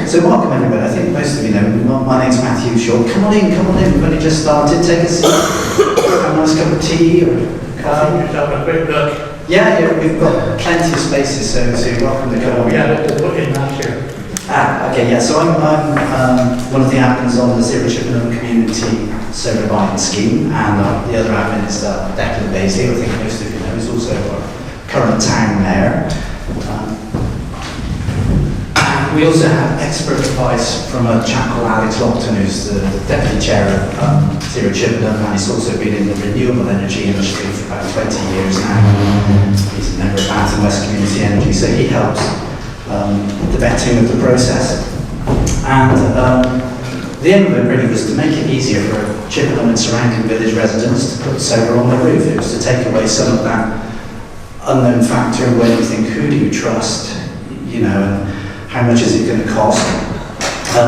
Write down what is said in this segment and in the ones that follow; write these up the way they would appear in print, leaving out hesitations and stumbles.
So welcome everybody. I think most of you know, my name's Matthew Shaw. Come on in, we've only just started. Take a seat. Have a nice cup of tea or coffee. Just have a quick look. Yeah, we've got plenty of spaces, so you're welcome to come on. We had it to put in last year. Okay, yeah, so I'm one of the admins on the Zero Chippenham Community Solar Buying Scheme, and the other admin is Declan Basley, I think most of you know, he's also our current town mayor. We also have expert advice from a chap called Alex Lopton, who's the deputy chair of Zero Chippenham, and he's also been in the renewable energy industry for about 20 years now. He's a member of Bath and West Community Energy, so he helps the vetting of the process. And the aim of it really was to make it easier for Chippenham and surrounding village residents to put solar on the roof. It was to take away some of that unknown factor where you think, who do you trust, you know, and how much is it going to cost?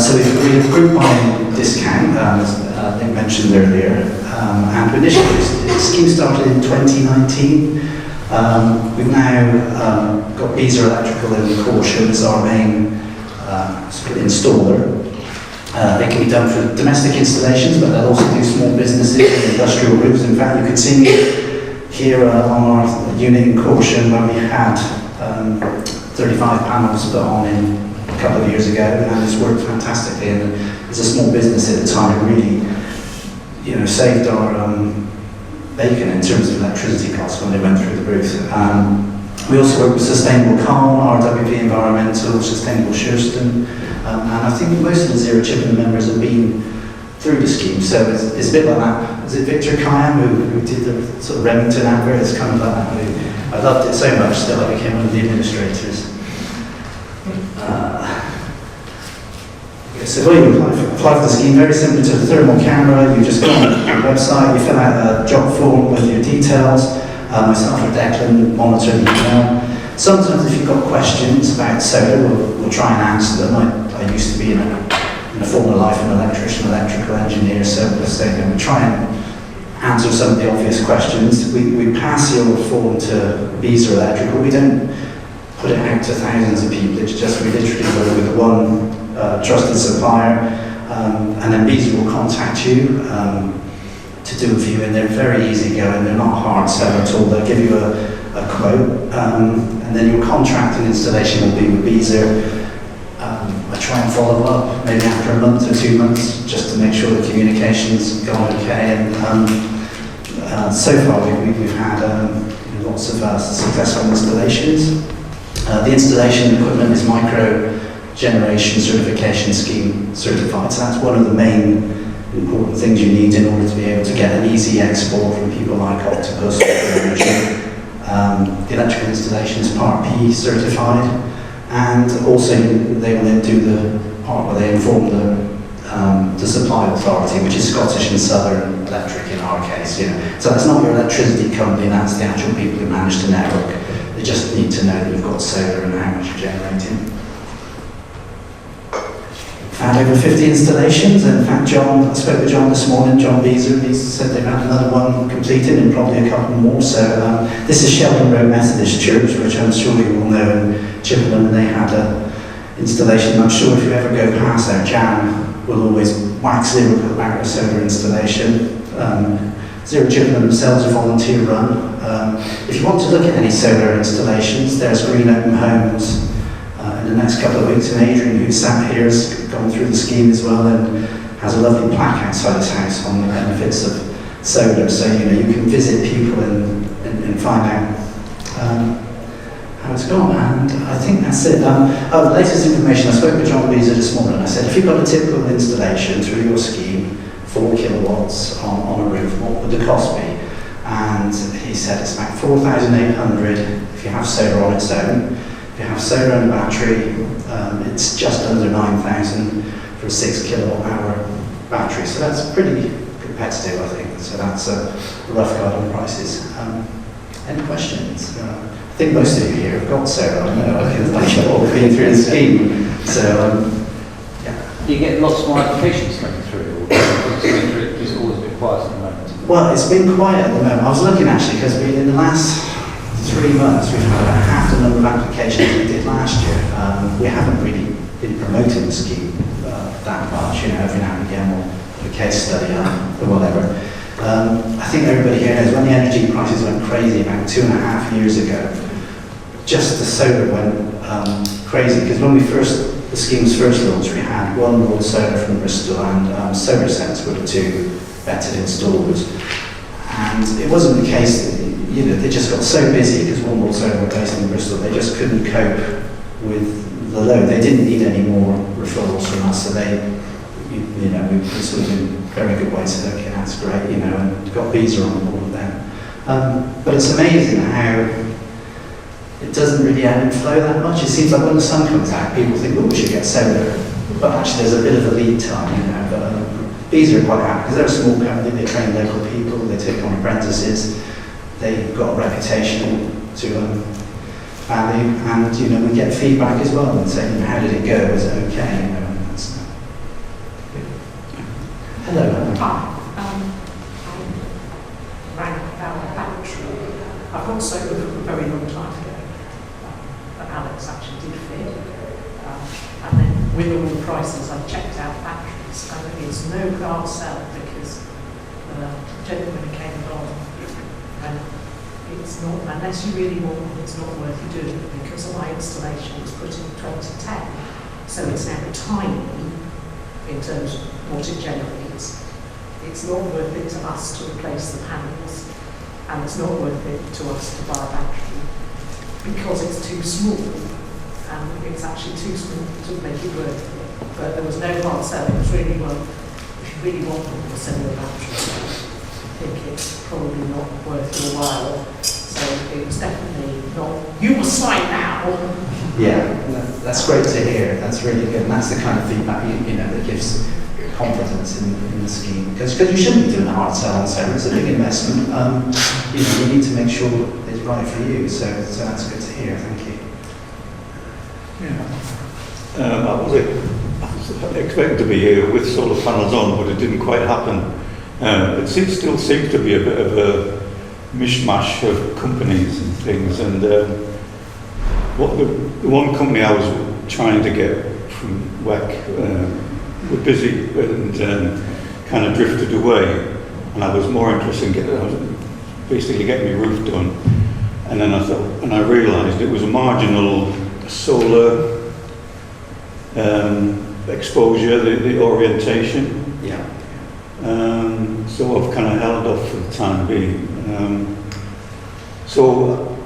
So we have a group buying discount, as Nick mentioned earlier, and initially the scheme started in 2019. We've now got Beazer Electrical in Corsham as our main sort of installer. They can be done for domestic installations, but they'll also do small businesses and industrial roofs. In fact, you can see me here on our unit in Corsham where we had 35 panels put on in a couple of years ago, and it's worked fantastically. And as a small business at the time, it really, you know, saved our bacon in terms of electricity costs when they went through the roof. We also work with Sustainable Calm, RWP Environmental, Sustainable Shurston, and I think most of the Zero Chippenham members have been through the scheme, so it's a bit like that. Was it Victor Kayam who did the sort of Remington advert? It's kind of like that. I loved it so much that I became one of the administrators. So when you apply for the scheme, very similar to the thermal camera, you just go on the website, you fill out a job form with your details. Myself or Declan monitor the email. Sometimes if you've got questions about solar, we'll try and answer them. I used to be in a former life an electrician, electrical engineer, so we try and answer some of the obvious questions. We pass your form to Beazer Electrical. We don't put it out to thousands of people. It's just we literally work with one trusted supplier, and then Beazer will contact you to do a view, and they're very easy going. They're not hard sell at all. They'll give you a quote, and then your contract and installation will be with Beazer. I try and follow up maybe after a month or 2 months just to make sure the communication's gone okay. And so far we've had lots of successful installations. The installation equipment is micro generation certification scheme certified, so that's one of the main important things you need in order to be able to get an easy export from people like Octopus or Energy. The electrical installation is Part P certified, and also they will then do the part where they inform the supply authority, which is Scottish and Southern Electric in our case. You know. So that's not your electricity company, that's the actual people who manage the network. They just need to know that you've got solar and how much you're generating. Had over 50 installations, and in fact I spoke with John this morning, John Beazer, he said they've had another one completed and probably a couple more. So this is Sheldon Road Methodist Church, which I'm sure you all know in Chippenham, and they had an installation. I'm sure if you ever go past there, Jan will always wax lyrical about a solar installation. Zero Chippenham themselves are volunteer run. If you want to look at any solar installations, there's Green Open Homes in the next couple of weeks, and Adrian, who sat here, has gone through the scheme as well and has a lovely plaque outside his house on the benefits of solar. So you can visit people and find out how it's gone. And I think that's it. The latest information, I spoke with John Beazer this morning. I said, if you've got a typical installation through your scheme, 4 kilowatts on a roof, what would the cost be? And he said it's about 4,800 if you have solar on its own. If you have solar and a battery, it's just under 9,000 for a 6 kilowatt hour battery. So that's pretty competitive, I think. So that's a rough guide on prices. Any questions? I think most of you here have got solar. I know I can all been through the scheme. So yeah. Do you get lots more applications coming through, or is it always a bit quiet at the moment? Well, it's been quiet at the moment. I was looking actually because in the last 3 months we've had about half the number of applications we did last year. We haven't really been promoting the scheme that much. You know, every now and again we'll do a case study or whatever. I think everybody here knows when the energy prices went crazy about 2.5 years ago, just the solar went crazy, because when the scheme's first launched, we had one Royal Solar from Bristol and Solar Sense were the two vetted installers. And it wasn't the case that, you know, they just got so busy because one Royal Solar were based in Bristol, they just couldn't cope with the load. They didn't need any more referrals from us, so they, you know, we sort of in very good way said, okay, that's great, you know, and got Visa on board then. But it's amazing how it doesn't really ebb and flow that much. It seems like when the sun comes out, people think, oh, we should get solar. But actually there's a bit of a lead time, you know. But Visa are quite happy because they're a small company, they train local people, they take on apprentices, they've got a reputation to value, and, you know, we get feedback as well and saying, how did it go, was it okay, you know, and that's hello. Hi. I rang about a battery. I've got solar from a very long time ago, but Alex actually did fit. And then with all the prices, I checked out batteries, and there is no car sell because the gentleman came along, and it's not, unless you really want one, it's not worth you doing, because my installation was put in 2010, so it's now tiny in terms of what it generates. It's not worth it to us to replace the panels, and it's not worth it to us to buy a battery because it's too small, and it's actually too small to make it worth it. But there was no hard sell. It was really, well, if you really want them to sell a battery, I think it's probably not worth your while. So it was definitely not. You will sign now. Yeah, that's great to hear. That's really good, and that's the kind of feedback you know that gives confidence in the scheme. Because you shouldn't be doing a hard sell on solar. It's a big investment. You know, you need to make sure it's right for you. So that's good to hear. Thank you. Yeah. I was expecting to be here with solar panels on, but it didn't quite happen. Still seems to be a bit of a mishmash of companies and things. And what the one company I was trying to get from WEC were busy and kind of drifted away. And I was more interested in basically getting my roof done. And then I realised it was a marginal solar exposure, the orientation. Yeah. So I've kind of held off for the time being. So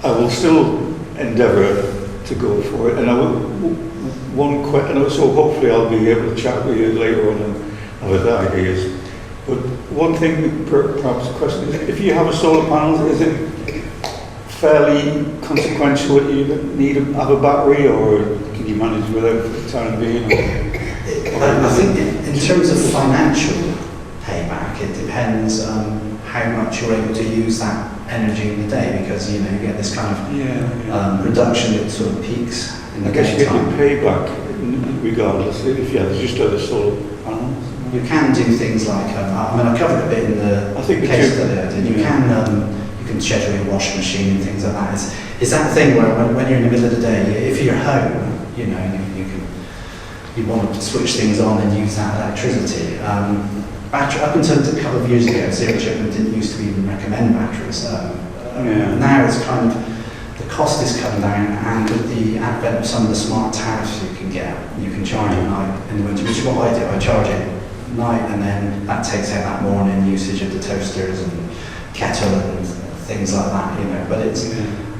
I will still endeavour to go for it. And so hopefully I'll be able to chat with you later on and have other ideas. But one thing, perhaps a question, is if you have a solar panel, is it fairly consequential that you need to have a battery, or can you manage without for the time being? I think in terms of financial payback, it depends how much you're able to use that energy in the day, because you know you get this kind of production that sort of peaks in the I guess you get your daytime. payback regardless if you have just other solar panels. You can do things like I mean I covered a bit in the case study I did. You can schedule your washing machine and things like that. It's that thing where when you're in the middle of the day, if you're home, you know you want to switch things on and use that electricity. Battery, up until a couple of years ago, Zero Chippenham didn't used to even recommend batteries. Now it's kind of, the cost is coming down, and with the advent of some of the smart tabs you can charge at night in the winter, which is what I do. I charge it at night, and then that takes out that morning usage of the toasters and kettle and things like that, you know. But it's,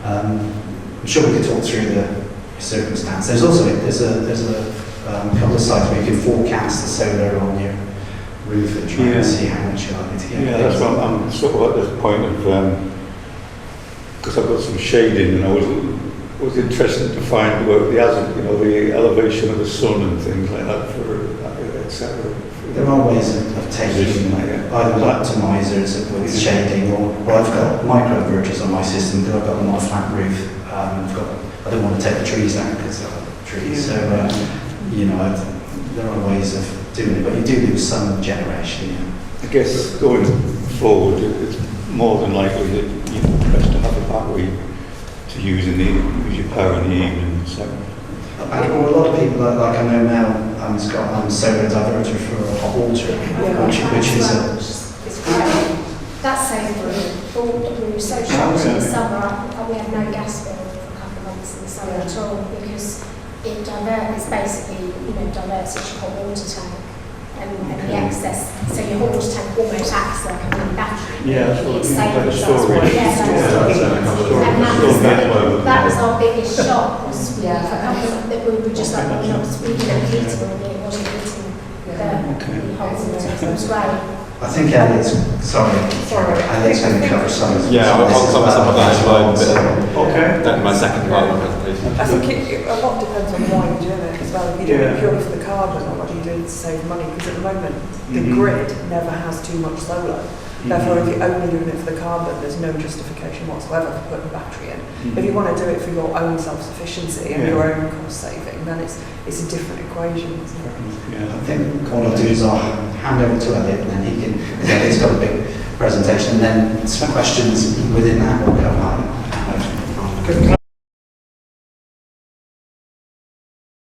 I'm sure we could talk through the circumstance. There's also a couple of sites where you can forecast the solar on your roof and try and see how much you're likely to get. Yeah, that's what I'm sort of at this point of, because I've got some shading, and I was interested to find out the elevation of the sun and things like that for etc. There are ways of taking either optimizers with shading, or I've got microinverters on my system because I've got them on a flat roof. I don't want to take the trees out because I've got trees, so there are ways of doing it, but you do lose some generation. Yeah. I guess going forward, it's more than likely that you're best to have a battery to use your power in the evening. So Or a lot of people, like I know Mel, has got solar diverter for hot water, which is a... It's great. That's so good. We were so shocked in the summer. We had no gas bill for a couple of months in the summer at all because it's basically, diverts your hot water tank and the excess. So your hot water tank almost acts like a mini battery. Yeah, It so saves us. storage. And that was our biggest shock. Was Yeah. for a couple of, that we were just like, well, not speaking of heating, it wasn't heating the whole water. So it was great. I think Elliot's going to cover some of this. Yeah, I'll cover some of that as well. Okay. Then my second part of the presentation. I think a lot depends on why you're doing it as well. If you're doing it purely for the carbon, or what are you doing to save money? Because at the moment, the grid never has too much solar. Therefore, if you're only doing it for the carbon, there's no justification whatsoever for putting a battery in. If you want to do it for your own self-sufficiency and your own cost saving, then it's a different equation, isn't it? I think what I'll do is I'll hand over to Elliot and then he can, because Elliot's got a big presentation, and then some questions within that will come up. Can